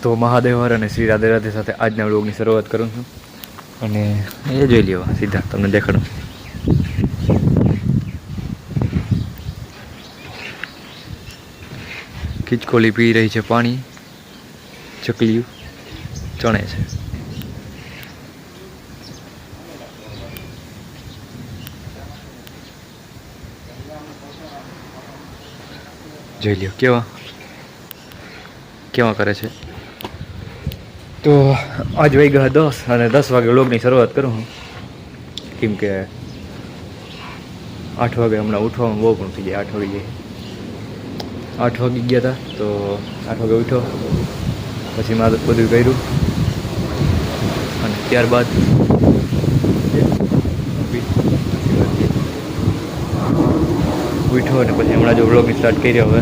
તો મહાદેવ હર અને શ્રી રાધે રાધે સાથે આજના વ્લોગની શરૂઆત કરું છું અને એ જોઈ લ્યો સીધા તમને દેખાડું. ખીચકોલી પી રહી છે પાણી, ચકલીયું ચણે છે. જોઈ લ્યો કેવા કેવા કરે છે. તો આજ વાગ્યા 10 અને 10 વાગે વ્લોગની શરૂઆત કરું હું, કેમ કે 8 વાગે હમણાં ઉઠવામાં બહુ પણ થઈ જાય. 8 વાગી ગયા હતા તો 8 વાગે ઉઠ્યો, પછી મારે બધું કર્યું અને ત્યારબાદ ઉઠ્યો અને પછી હમણાં જો વ્લોગની સ્ટાર્ટ કર્યો. હવે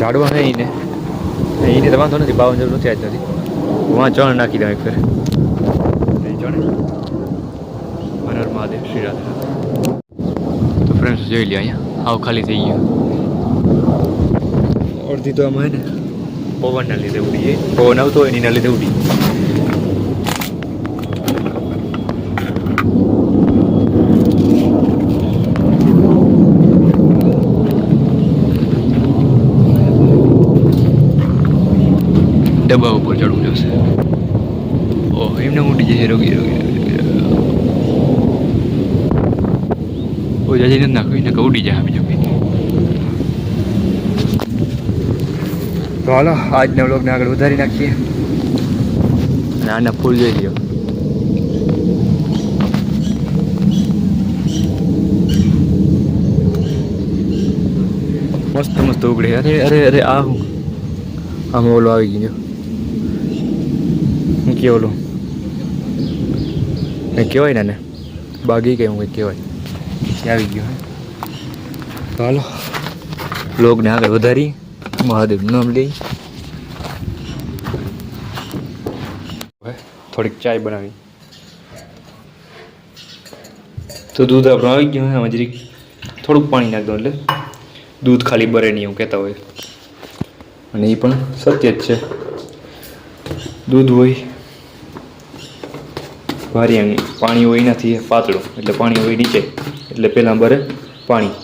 ઝાડવા હે એને તો વાંધો નથી, બાવન જરૂર નથી આજ નથી. વાં ચણ નાખી દઉં એક ફેર ચણે. હર હર મહાદેવ, શ્રી રાધે. તો ફ્રેન્ડ્સ જોઈ લે અહીંયા હાવ ખાલી થઈ ગયું. અડધી તો આમાં હે ને પવનના લીધે ઉડી જાય, પવન આવતો હોય એના લીધે ઉડી. ડબ્બા ઉપર ચડવું જશે. ઓહ એમને ઉડી જશે. રોગી ઓજા જઈને નાખવી ને ઉડી જાય બીજો બી. તો હાલો આજના વ્લોગને આગળ વધારી નાખીએ અને આના ફૂલ જોઈ લ્યો. મસ્ત મસ્ત ઉગડે. અરે અરે અરે આ હું આમાં ઓલો આવી ગયો. શું કે ઓલું કંઈ કહેવાય ને બાગી કંઈ હું કંઈક કહેવાય આવી ગયો. તો હાલો વ્લોગને આગળ વધારી, મહાદેવનું નામ લઈ. થોડીક ચાય બનાવી તો દૂધ આપણું આવી ગયું. આમાં જરીક થોડુંક પાણી નાખી દો એટલે દૂધ ખાલી બરે નહીં એવું કહેતા હોય, અને એ પણ સત્ય જ છે. દૂધ હોય ભારી આંગી, પાણી હોય એનાથી પાતળું, એટલે પાણી હોય નીચે એટલે પહેલાં બરે પાણી.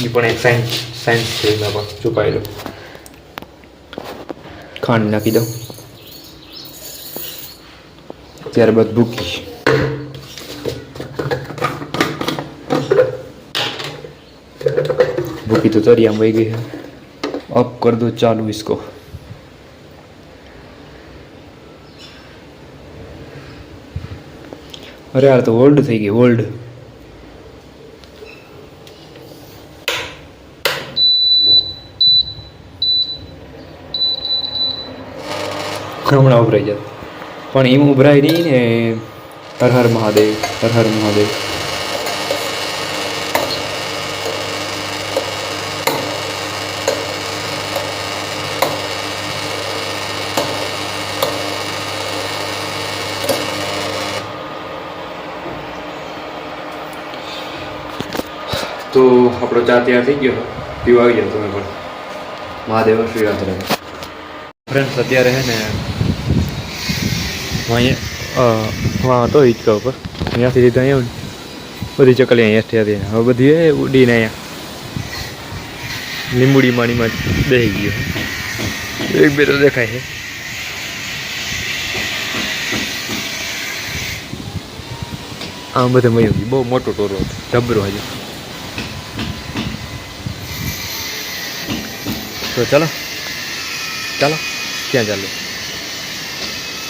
એ પણ એક સાયન્સ છે એમાં પણ છુપાયેલો. ખાંડ નાખી દઉં, ત્યારબાદ ભૂકી. भूखी तो तरी आम वही गई है. अब कर दो चालू इसको. अरे यार तो होल्ड થઈ ગઈ હોલ્ડ. હમણાં ઉભરાઈ જાય પણ એમ ઉભરાય નહીં ને. હર હર મહાદેવ, હર હર મહાદેવ. તો આપણો ચા તૈયાર થઈ ગયો, પીવા આવી જાવ તમે પણ. મહાદેવ, શ્રી રાધે. ફ્રેન્ડ્સ અત્યારે હે ને અહીંયા હતો હિંચકા ઉપર, અહીંયાથી સીધા અહીંયા બધી ચકલી અહીંયા હતી. હવે બધી એ ઉડીને અહીંયા લીંબુડી માણીમાં બેસી ગયો. એક બે તો દેખાય છે. આમ બધે મયું બહુ મોટો ટોરો હતો, જબરો હજુ. તો ચાલો ચાલો ક્યાં ચાલો.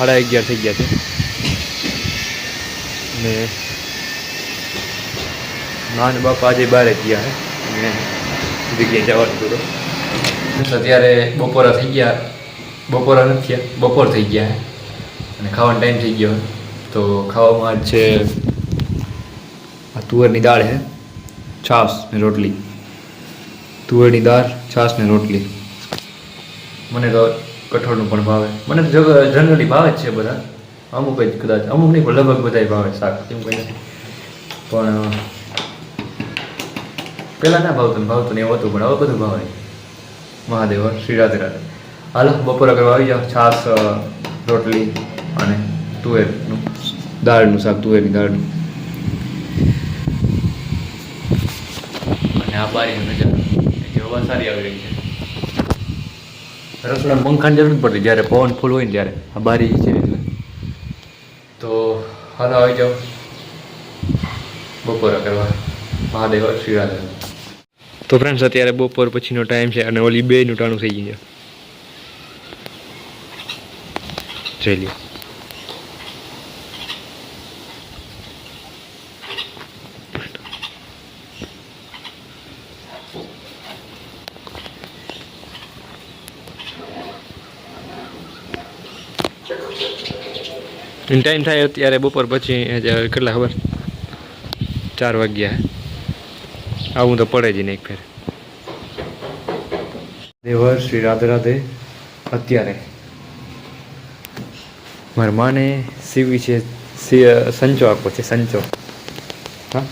11:30 થઈ ગયા છે ને નાન બાપા આજે બહાર જ ગયા હે અને જગ્યાએ જવાનું થોડું. અત્યારે બપોરા થઈ ગયા, બપોરા નથી થયા, બપોર થઈ ગયા હે અને ખાવાનો ટાઈમ થઈ ગયો. તો ખાવામાં જ છે આ તુવેરની દાળ હે, છાશ ને રોટલી. તુવેરની દાળ, છાશ ને રોટલી. મને તો કઠોળનું પણ ભાવે. મને તો જનરલી ભાવે જ છે બધા, અમુક જ કદાચ, અમુક નહીં પણ લગભગ બધા ભાવે શાક. કેમ કંઈ નથી પણ પહેલાં ના ભાવતું ને એવું હતું, પણ હવે બધું ભાવે. મહાદેવ, શ્રી રાધે રાધે. હાલો બપોરે કરવા આવી જાઓ. છાશ, રોટલી અને તુવેરનું દાળનું શાક, તુવેરની દાળનું. અને આ બારીનું નજારો હવા સારી આવી રહી છે. રસોડામાં પંખાની જરૂર પડતી જ્યારે પવન ફૂલ હોય ને ત્યારે. આ બારી છે એટલે. તો હાલો આવી જાઓ બપોરા કરવા. મહાદેવ શ્રી રાધે. તો ફ્રેન્ડ્સ અત્યારે બપોર પછીનો ટાઈમ છે અને ઓલી 2 નું ટાણું થઈ ગયું છે. જોઈ લ્યો. ટાઈમ થાય અત્યારે બપોર પછી કેટલા ખબર 4 વાગ્યા. આવું તો પડે જ નહીં એક ફેર. દેવર શ્રી રાધે રાધે. અત્યારે મારા માને સીવી છે સંચો આપવો છે. સંચો હા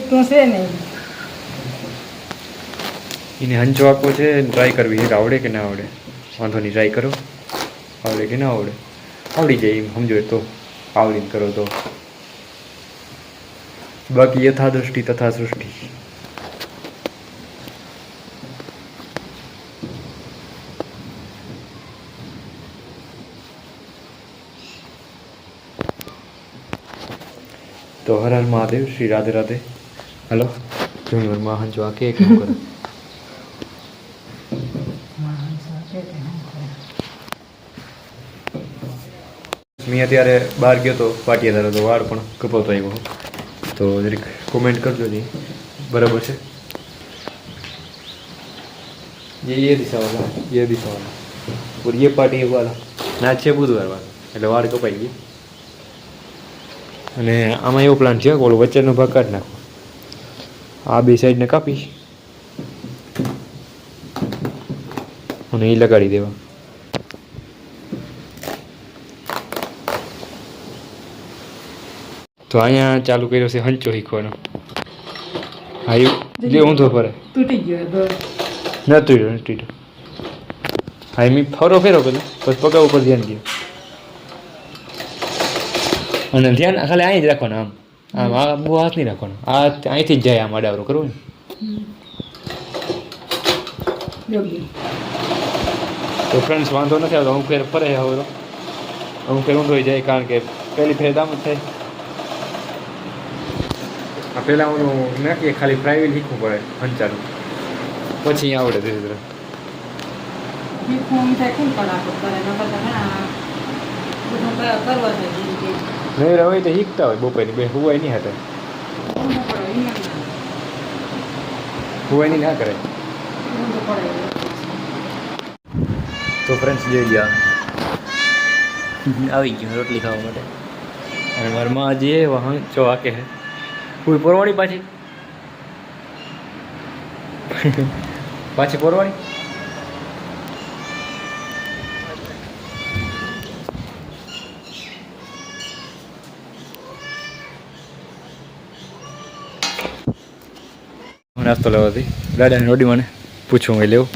તો છે નહીં એને હંચો આપવો છે. ટ્રાય કરવી છે. આવડે કે ના આવડે વાંધો નહીં, ટ્રાય કરો. આવડે કે ના આવડે? આવડી જાય એમ સમજો તો આવડીને કરો તો. બાકી યથા દૃષ્ટિ તથા સૃષ્ટિ. તો હર હર મહાદેવ. શ્રી રાધે રાધે. હલો જુનિયર માં હંચો આ કે કેમ કરે? મેં અત્યારે બહાર ગયો તો પાટિયાદાર હતો, વાળ પણ કપાવતો આવ્યો. તો જરીક કોમેન્ટ કરજો जी बराबर છે. ये दिशा वाला, ये दिशा वाला और ये पार्टी वाला ના છે બુધવાર વાળા એટલે વાળ કપાઈ ગઈ. અને આમાં એવો પ્લાન છે કે ઓલો વચ્ચેનો ભાગ કાઢી નાખો. આ બે સાઈડને કાપીશ અને એ લગાડી દેવા. તો અહીંયા ચાલુ કર્યો છે હંચો શીખવાનો. હા એ જે ઊંધો ફરે તૂટી ગયો ન તૂટ્યો. હા એમ ફરો ફેરો પેલો પછી પગ ઉપર ધ્યાન દો અને ધ્યાન ખાલી અહીં જ રાખવાનું. આમ આમ આ બહુ હાથ નહીં રાખવાનો. આ અહીંથી જ જાય આમ આડાવરો કરવું ને. તો ફ્રેન્ડ્સ વાંધો નથી આવતો. અમુક ફેર ફરે હવે અમુક ફેર ઊંધો જાય કારણ કે પહેલી ફેર દામ જ થાય. આ પહેલાં ઓલું નાખીએ ખાલી ફ્રાય શીખવું પડે હંચાનું, પછી આવડે ધીરે ધીરે. નહીં રવાય તો શીખતા હોય બપોરની બે હુવાય નહીં હતા. હુવાય નહીં ના કરે. તો ફ્રેન્ડ્સ જોઈ ગયા આવી ગયું રોટલી ખાવા માટે. અને મારા માં જે વાહન ચો આકે હે કોઈ પોરવાણી પાછી પાછી પોરવાણી. નાસ્તો લેવાથી દાદાની રોડી મને પૂછવું હોય લેવું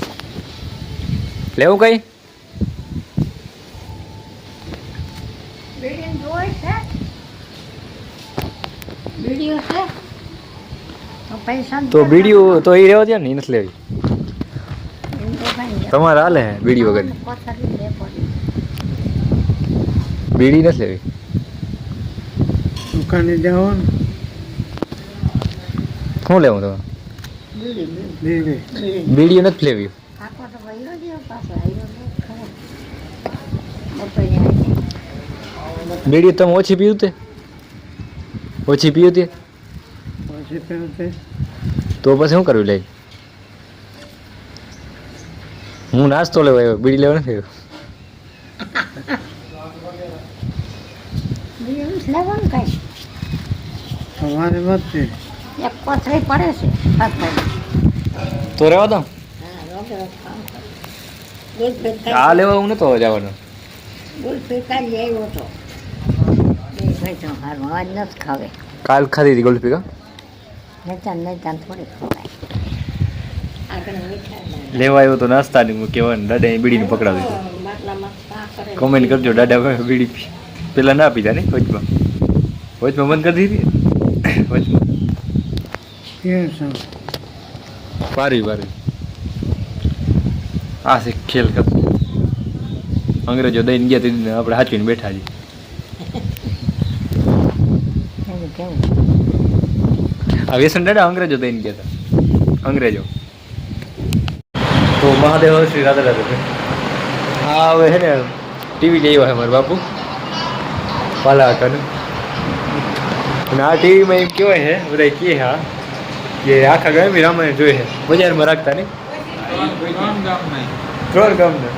કઈ તો વિડીયો તો એ રહેવા દે ને, એ નથી લેવી. તમારે હાલે વિડીયો વગર બીડી નથી લેવી. દુકાને જાઓ ને શું લેવું તમે? બીડીઓ નથી લેવી. બીડી તમે ઓછી પીવું તે ઓછી પીવું તે તો પછી શું કરવું લઈ? હું નાસ્તો લેવા આવ્યો, બીડી લેવા નથી આવ્યો. તમારે મત છે એક કોથળી પડે છે તો રહેવા દો. આ લેવા હું નતો જવાનો. અવાજ નથી ખાવે. કાલ ખાધી હતી ગોલ્ડ પીકા થોડી ખવાય. લેવા આવ્યો તો નાસ્તાની કહેવાનું દાદા બીડીને પકડાવી દીધું. કોમેન્ટ કરજો દાદા ભાઈ બીડી પેલા ના પીતા ને વચમાં બંધ કરી દીધી વચમાં કેમ છે પારી આ છે ખેલ કર અંગ્રેજો દઈને ગયા તે આપણે હાચવીને બેઠા છીએ એવું કેવું આ વ્યસન દાદા અંગ્રેજો દઈને ગયા હતા અંગ્રેજો તો મહાદેવ શ્રી રાધે રાધે હા હવે છે ને ટીવી લઈ આવ્યા છે મારા બાપુ પાલા કને અને આ ટીવીમાં એમ કહેવાય છે બધા કહે હા કે આખા ગામની રામાયણ જોઈએ છે બજારમાં રાખતા નહીં 3 ગામના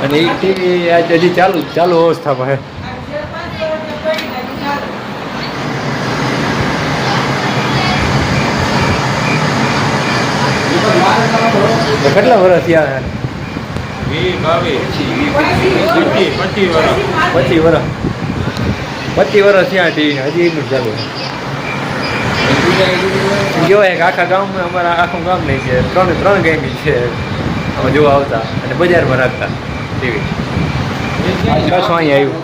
અને એ ટીવી આજ હજી ચાલુ અવસ્થામાં છે કેટલા વર્ષ થયા 25 વર્ષ થયા ટીવી હજી એનું જ ચાલુ કહેવાય કે આખા ગામમાં અમારા આખું ગામ નહીં છે 3 ગેમિંગ છે અમે જોવા આવતા અને બજારમાં રાખતા ટીવી પાછું અહીંયા આવ્યું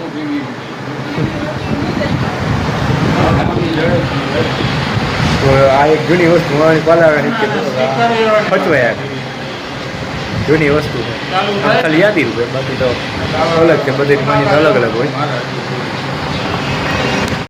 તો આ એક જૂની વસ્તુ પાલાવાની પચવાય જૂની વસ્તુ છે ખાલી યાદી રૂપે બાકી તો અલગ છે બધી માની અલગ અલગ હોય